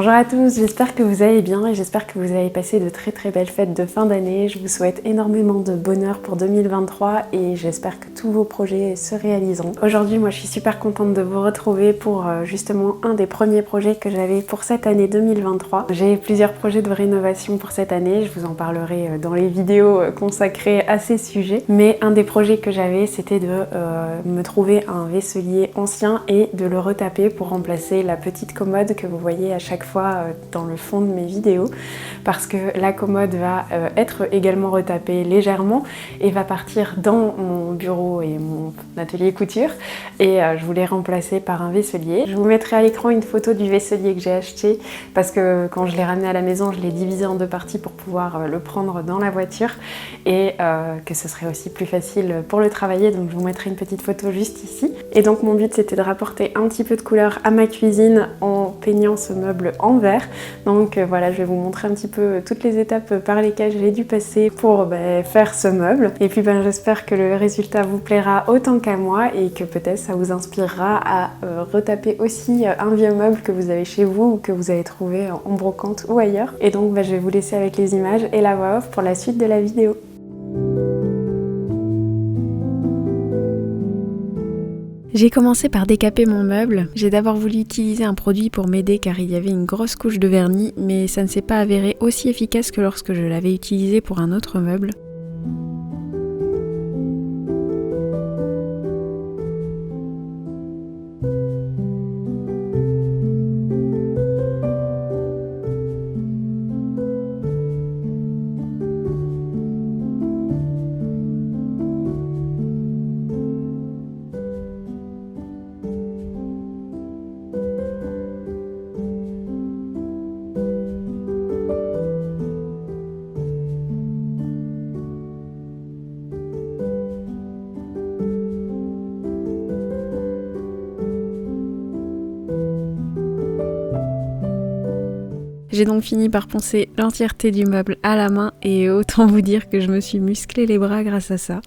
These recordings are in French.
Bonjour à tous, j'espère que vous allez bien et j'espère que vous avez passé de très belles fêtes de fin d'année. Je vous souhaite énormément de bonheur pour 2023 et j'espère que tous vos projets se réaliseront. Aujourd'hui, moi je suis super contente de vous retrouver pour justement un des premiers projets que j'avais pour cette année 2023. J'ai plusieurs projets de rénovation pour cette année, je vous en parlerai dans les vidéos consacrées à ces sujets. Mais un des projets que j'avais, c'était de me trouver un vaisselier ancien et de le retaper pour remplacer la petite commode que vous voyez à chaque fois dans le fond de mes vidéos, parce que la commode va être également retapée légèrement et va partir dans mon bureau et mon atelier couture, et je voulais remplacer par un vaisselier. Je vous mettrai à l'écran une photo du vaisselier que j'ai acheté, parce que quand je l'ai ramené à la maison, je l'ai divisé en deux parties pour pouvoir le prendre dans la voiture et que ce serait aussi plus facile pour le travailler, donc je vous mettrai une petite photo juste ici. Et donc mon but, c'était de rapporter un petit peu de couleur à ma cuisine en peignant ce meuble en vert. Donc voilà, je vais vous montrer un petit peu toutes les étapes par lesquelles j'ai dû passer pour faire ce meuble. Et puis j'espère que le résultat vous plaira autant qu'à moi et que peut-être ça vous inspirera à retaper aussi un vieux meuble que vous avez chez vous ou que vous avez trouvé en brocante ou ailleurs. Et donc je vais vous laisser avec les images et la voix off pour la suite de la vidéo. J'ai commencé par décaper mon meuble. J'ai d'abord voulu utiliser un produit pour m'aider car il y avait une grosse couche de vernis, mais ça ne s'est pas avéré aussi efficace que lorsque je l'avais utilisé pour un autre meuble. J'ai donc fini par poncer l'entièreté du meuble à la main et autant vous dire que je me suis musclé les bras grâce à ça.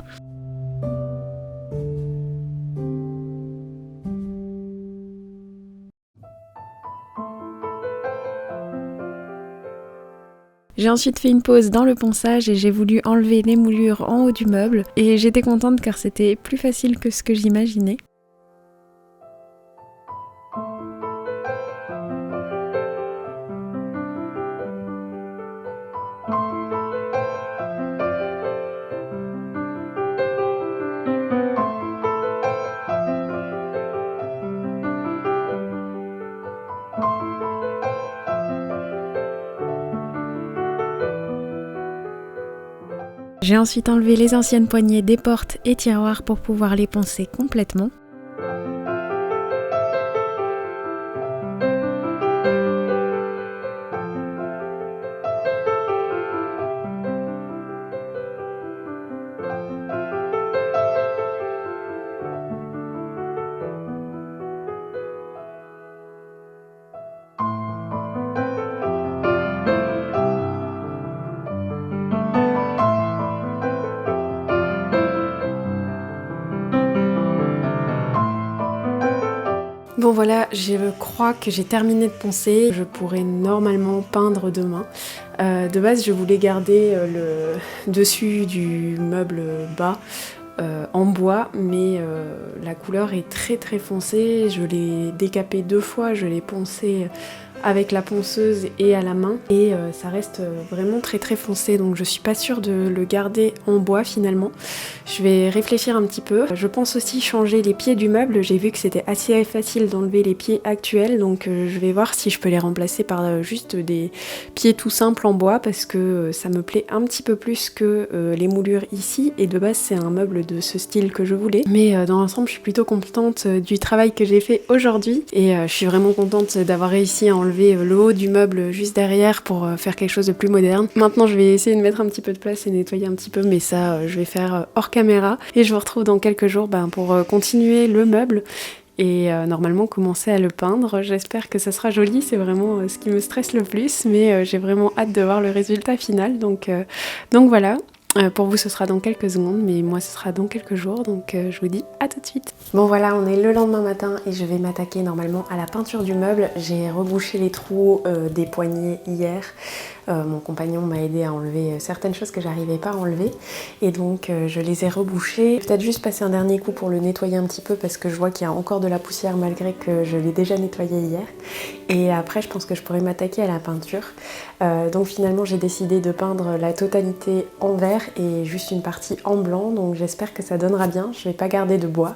J'ai ensuite fait une pause dans le ponçage et j'ai voulu enlever les moulures en haut du meuble et j'étais contente car c'était plus facile que ce que j'imaginais. J'ai ensuite enlevé les anciennes poignées des portes et tiroirs pour pouvoir les poncer complètement. Bon voilà, je crois que j'ai terminé de poncer. Je pourrais normalement peindre demain. De base, je voulais garder le dessus du meuble bas en bois, mais la couleur est très foncée. Je l'ai décapé 2 fois, je l'ai poncé avec la ponceuse et à la main, et ça reste vraiment très foncé, donc je suis pas sûre de le garder en bois finalement. Je vais réfléchir un petit peu. Je pense aussi changer les pieds du meuble. J'ai vu que c'était assez facile d'enlever les pieds actuels, donc je vais voir si je peux les remplacer par juste des pieds tout simples en bois, parce que ça me plaît un petit peu plus que les moulures ici, et de base c'est un meuble de ce style que je voulais. Mais dans l'ensemble, je suis plutôt contente du travail que j'ai fait aujourd'hui, et je suis vraiment contente d'avoir réussi à enlever le haut du meuble juste derrière pour faire quelque chose de plus moderne. Maintenant, je vais essayer de mettre un petit peu de place et nettoyer un petit peu, mais ça, je vais faire hors caméra. Et je vous retrouve dans quelques jours pour continuer le meuble et normalement commencer à le peindre. J'espère que ça sera joli, c'est vraiment ce qui me stresse le plus, mais j'ai vraiment hâte de voir le résultat final. Donc voilà. Pour vous ce sera dans quelques secondes, mais moi ce sera dans quelques jours, donc je vous dis à tout de suite. Bon voilà, on est le lendemain matin et je vais m'attaquer normalement à la peinture du meuble. J'ai rebouché les trous des poignées hier. Mon compagnon m'a aidé à enlever certaines choses que j'arrivais pas à enlever et donc je les ai rebouchées. Peut-être juste passer un dernier coup pour le nettoyer un petit peu parce que je vois qu'il y a encore de la poussière malgré que je l'ai déjà nettoyé hier. Et après je pense que je pourrais m'attaquer à la peinture. Donc finalement j'ai décidé de peindre la totalité en vert et juste une partie en blanc, donc j'espère que ça donnera bien. Je vais pas garder de bois.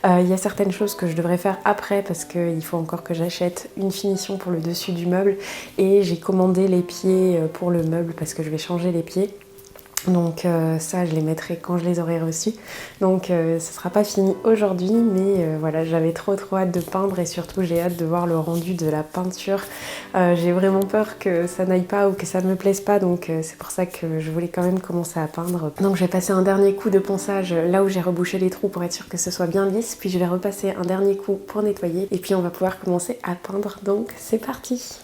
Il y a certaines choses que je devrais faire après parce qu'il faut encore que j'achète une finition pour le dessus du meuble et j'ai commandé les pieds pour le meuble parce que je vais changer les pieds. Donc ça je les mettrai quand je les aurai reçus. Donc ce sera pas fini aujourd'hui, mais voilà, j'avais trop hâte de peindre et surtout j'ai hâte de voir le rendu de la peinture. J'ai vraiment peur que ça n'aille pas ou que ça me plaise pas, donc c'est pour ça que je voulais quand même commencer à peindre. Donc je vais passer un dernier coup de ponçage là où j'ai rebouché les trous pour être sûr que ce soit bien lisse, puis je vais repasser un dernier coup pour nettoyer et puis on va pouvoir commencer à peindre. Donc c'est parti!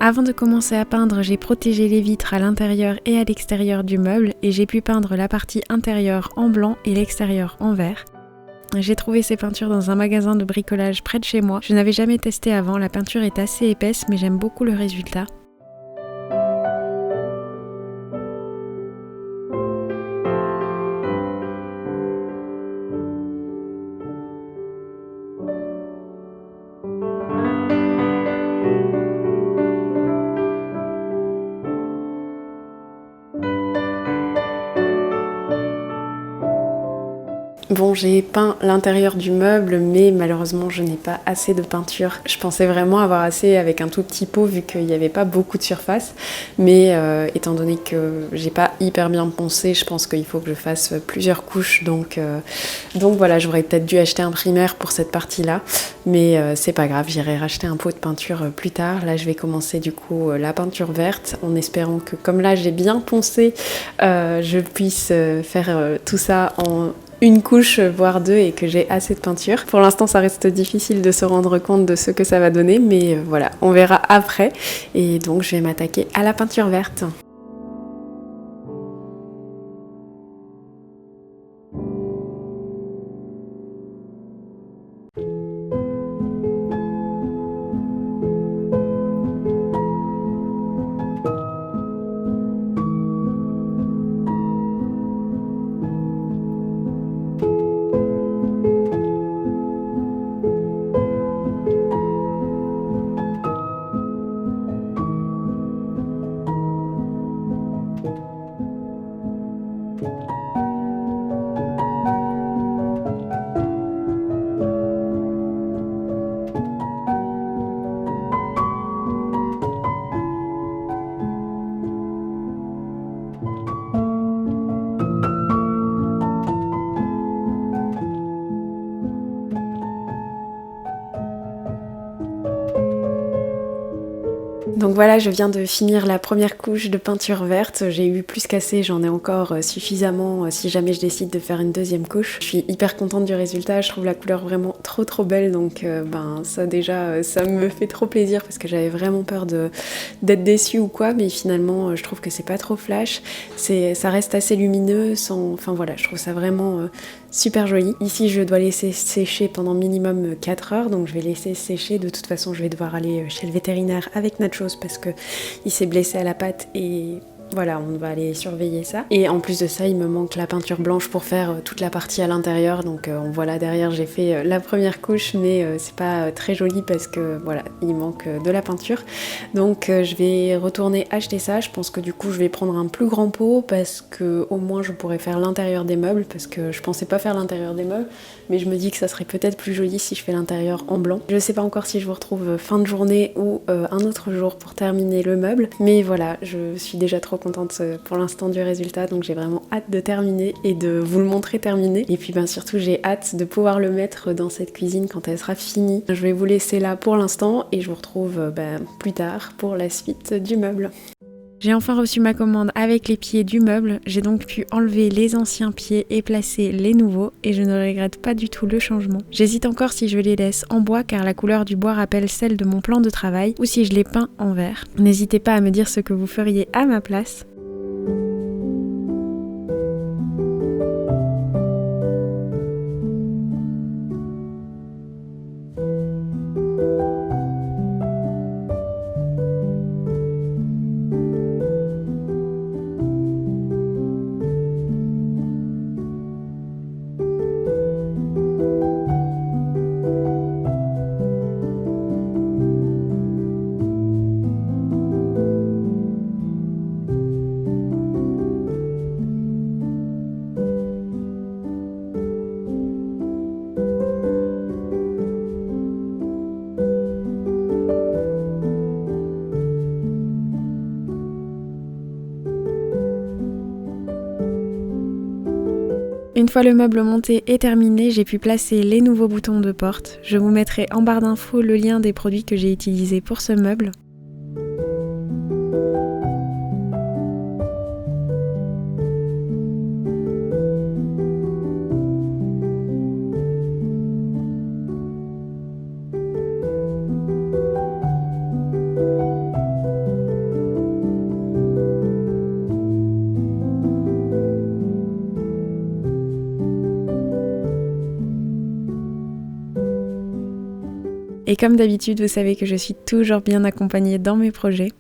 Avant de commencer à peindre, j'ai protégé les vitres à l'intérieur et à l'extérieur du meuble et j'ai pu peindre la partie intérieure en blanc et l'extérieur en vert. J'ai trouvé ces peintures dans un magasin de bricolage près de chez moi. Je n'avais jamais testé avant, la peinture est assez épaisse mais j'aime beaucoup le résultat. Bon, j'ai peint l'intérieur du meuble, mais malheureusement je n'ai pas assez de peinture. Je pensais vraiment avoir assez avec un tout petit pot vu qu'il n'y avait pas beaucoup de surface, mais étant donné que j'ai pas hyper bien poncé, je pense qu'il faut que je fasse plusieurs couches, donc voilà, j'aurais peut-être dû acheter un primaire pour cette partie-là, mais c'est pas grave, j'irai racheter un pot de peinture plus tard. Là je vais commencer du coup la peinture verte, en espérant que comme là j'ai bien poncé, je puisse faire tout ça en une couche voire deux et que j'ai assez de peinture. Pour l'instant ça reste difficile de se rendre compte de ce que ça va donner, mais voilà, on verra après. Et donc je vais m'attaquer à la peinture verte. Donc voilà, je viens de finir la première couche de peinture verte. J'ai eu plus qu'assez, j'en ai encore suffisamment si jamais je décide de faire une deuxième couche. Je suis hyper contente du résultat, je trouve la couleur vraiment trop belle, donc ça déjà, ça me fait trop plaisir parce que j'avais vraiment peur d'être déçue ou quoi, mais finalement je trouve que c'est pas trop flash, ça reste assez lumineux, enfin voilà, je trouve ça vraiment super joli. Ici je dois laisser sécher pendant minimum 4 heures, donc je vais laisser sécher. De toute façon je vais devoir aller chez le vétérinaire avec Nachos parce que il s'est blessé à la patte et voilà, on va aller surveiller ça. Et en plus de ça, il me manque la peinture blanche pour faire toute la partie à l'intérieur. Donc on voit là derrière, j'ai fait la première couche, mais c'est pas très joli parce que voilà, il manque de la peinture. Donc je vais retourner acheter ça. Je pense que du coup, je vais prendre un plus grand pot parce que au moins je pourrais faire l'intérieur des meubles, parce que je pensais pas faire l'intérieur des meubles, mais je me dis que ça serait peut-être plus joli si je fais l'intérieur en blanc. Je sais pas encore si je vous retrouve fin de journée ou un autre jour pour terminer le meuble, mais voilà, je suis déjà trop trop contente pour l'instant du résultat, donc j'ai vraiment hâte de terminer et de vous le montrer terminé. Et puis surtout j'ai hâte de pouvoir le mettre dans cette cuisine quand elle sera finie. Je vais vous laisser là pour l'instant et je vous retrouve plus tard pour la suite du meuble. J'ai enfin reçu ma commande avec les pieds du meuble, j'ai donc pu enlever les anciens pieds et placer les nouveaux et je ne regrette pas du tout le changement. J'hésite encore si je les laisse en bois car la couleur du bois rappelle celle de mon plan de travail ou si je les peins en vert. N'hésitez pas à me dire ce que vous feriez à ma place. Une fois le meuble monté et terminé, j'ai pu placer les nouveaux boutons de porte. Je vous mettrai en barre d'infos le lien des produits que j'ai utilisés pour ce meuble. Et comme d'habitude, vous savez que je suis toujours bien accompagnée dans mes projets.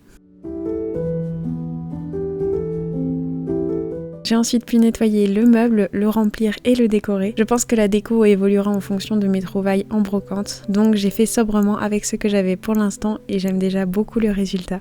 J'ai ensuite pu nettoyer le meuble, le remplir et le décorer. Je pense que la déco évoluera en fonction de mes trouvailles en brocante, donc j'ai fait sobrement avec ce que j'avais pour l'instant et j'aime déjà beaucoup le résultat.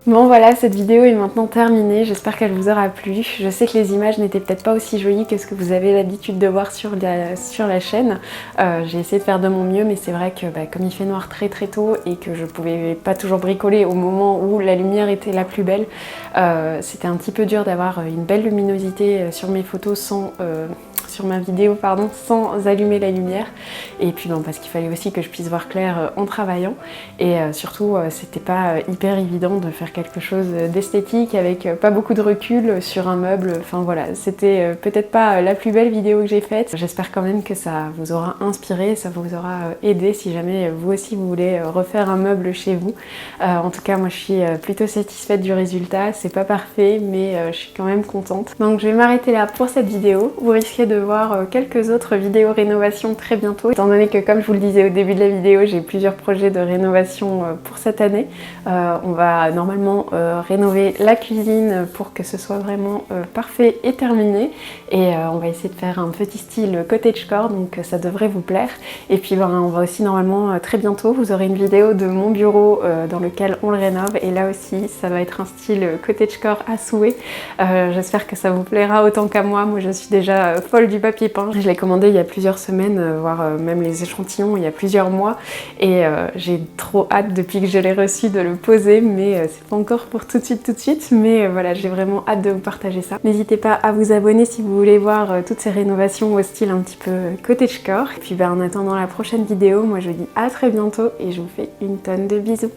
Bon voilà, cette vidéo est maintenant terminée, j'espère qu'elle vous aura plu. Je sais que les images n'étaient peut-être pas aussi jolies que ce que vous avez l'habitude de voir sur la chaîne. J'ai essayé de faire de mon mieux, mais c'est vrai que comme il fait noir très tôt et que je pouvais pas toujours bricoler au moment où la lumière était la plus belle, c'était un petit peu dur d'avoir une belle luminosité sur mes photos sur ma vidéo sans allumer la lumière, et puis parce qu'il fallait aussi que je puisse voir clair en travaillant, et surtout c'était pas hyper évident de faire quelque chose d'esthétique avec pas beaucoup de recul sur un meuble. Enfin voilà, c'était peut-être pas la plus belle vidéo que j'ai faite. J'espère quand même que ça vous aura inspiré, ça vous aura aidé si jamais vous aussi vous voulez refaire un meuble chez vous. En tout cas moi je suis plutôt satisfaite du résultat, c'est pas parfait mais je suis quand même contente. Donc je vais m'arrêter là pour cette vidéo. Vous risquez de voir quelques autres vidéos rénovation très bientôt, étant donné que, comme je vous le disais au début de la vidéo, j'ai plusieurs projets de rénovation pour cette année. On va normalement rénover la cuisine pour que ce soit vraiment parfait et terminé, et on va essayer de faire un petit style cottagecore, donc ça devrait vous plaire. Et puis on va aussi normalement très bientôt, vous aurez une vidéo de mon bureau dans lequel on le rénove, et là aussi ça va être un style cottagecore à souhait. J'espère que ça vous plaira autant qu'à moi. Moi je suis déjà folle du papier peint. Je l'ai commandé il y a plusieurs semaines, voire même les échantillons il y a plusieurs mois, et j'ai trop hâte depuis que je l'ai reçu de le poser, mais c'est pas encore pour tout de suite, mais voilà, j'ai vraiment hâte de vous partager ça. N'hésitez pas à vous abonner si vous voulez voir toutes ces rénovations au style un petit peu cottagecore. Et puis en attendant la prochaine vidéo, moi je vous dis à très bientôt et je vous fais une tonne de bisous.